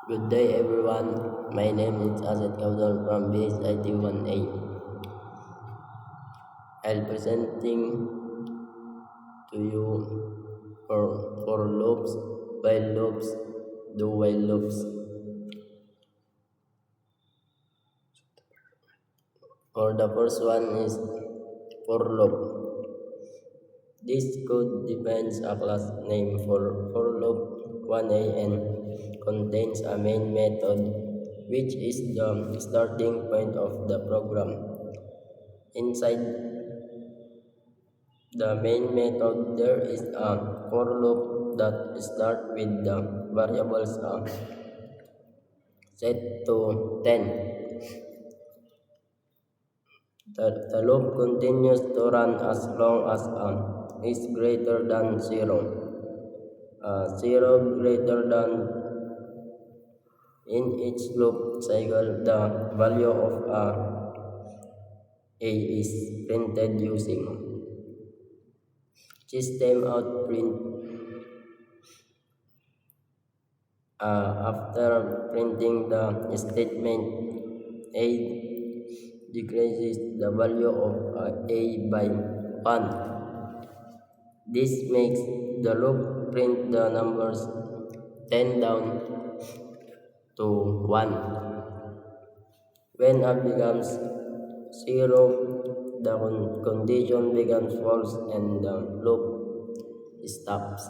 Good day everyone, my name is Azad Kaudal from BSIT-1A. I'll presenting to you for loops, while loops, do while loops. For the first one is for loop. This code defines a class name for loop 1A and contains a main method which is the starting point of the program. Inside the main method there is a for loop that starts with the variables set to 10. The loop continues to run as long as is greater than 0. 0 greater than in each loop cycle the value of a is printed using system out print. After printing the statement, a decreases the value of a by 1. This makes the loop print the numbers 10 down to 1. When a becomes 0, the condition becomes false and the loop stops.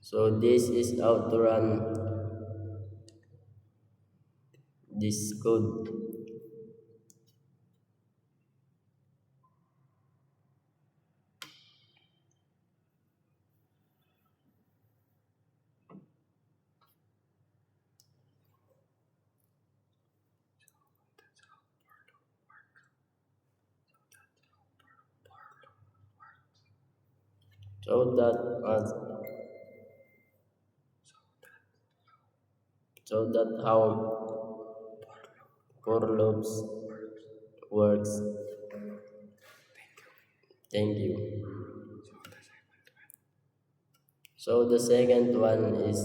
So this is how to run this code. So that how for loops works. Thank you. So the second one is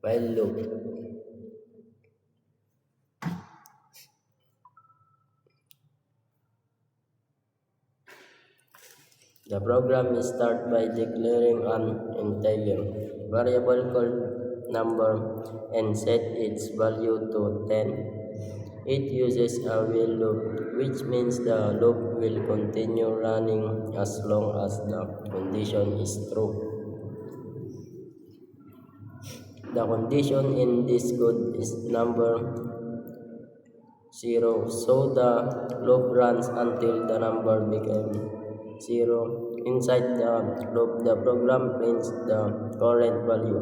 while loop. The program is start by declaring an integer variable called number and set its value to 10. It uses a while loop, which means the loop will continue running as long as the condition is true. The condition in this code is number 0, so the loop runs until the number becomes 0. Inside the loop, the program prints the current value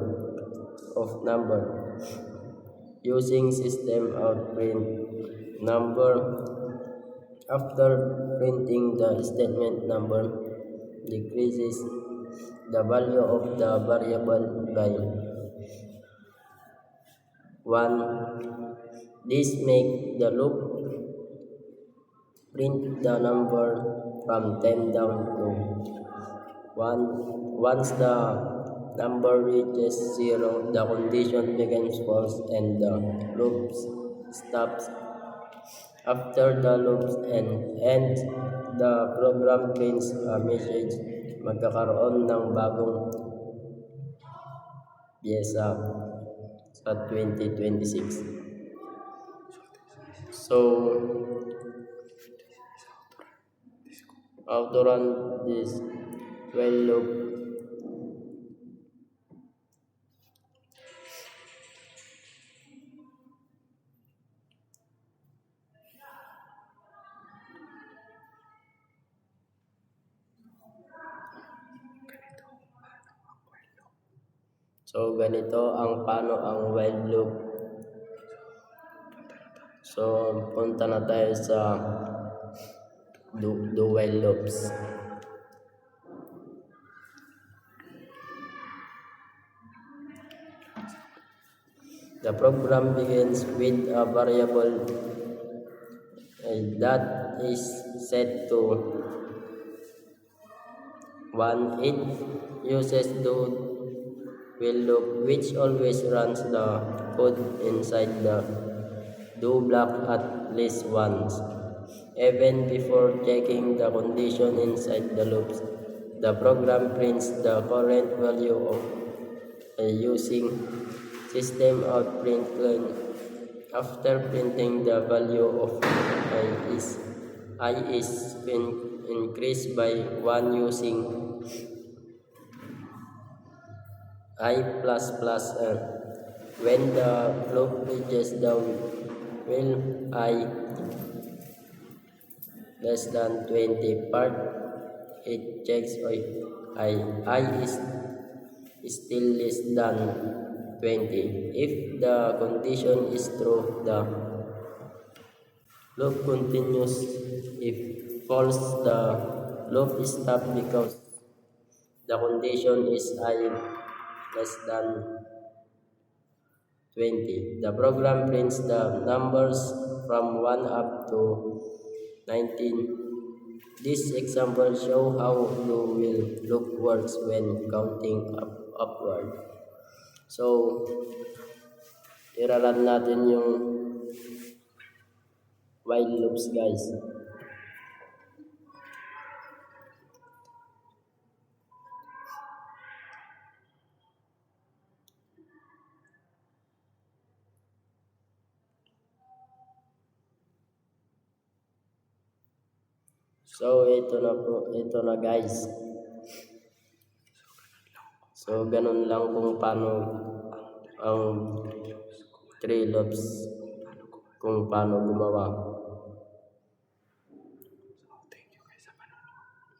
of number using system out print number. After printing, the statement number decreases the value of the variable by 1. This makes the loop print the number from 10 down to 1. Once the number reaches 0, the condition becomes false and the loop stops. After the loop ends, the program prints a message, magkakaroon ng bagong pyesa sa 2026. So, how to run this while loop. So ganito ang paano ang while loop. So punta na tayo sa do while loops. The program begins with a variable that is set to 1. It uses do while loop which always runs the code inside the do block at least once, even before checking the condition inside the loops. The program prints the current value of using system out print line. After printing the value of I is increased by 1 using I plus plus when the loop reaches the will I less than 20 part, it checks if I is still less than 20. If the condition is true, the loop continues. If false, the loop stops because the condition is I less than 20. The program prints the numbers from 1 up to 19. This example shows how do will loop works when counting upward. So, iraran natin yung while loops, guys. So, ito na guys. So, ganun lang kung paano ang 3 loops, kung paano gumawa.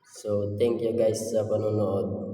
So, thank you guys sa panonood.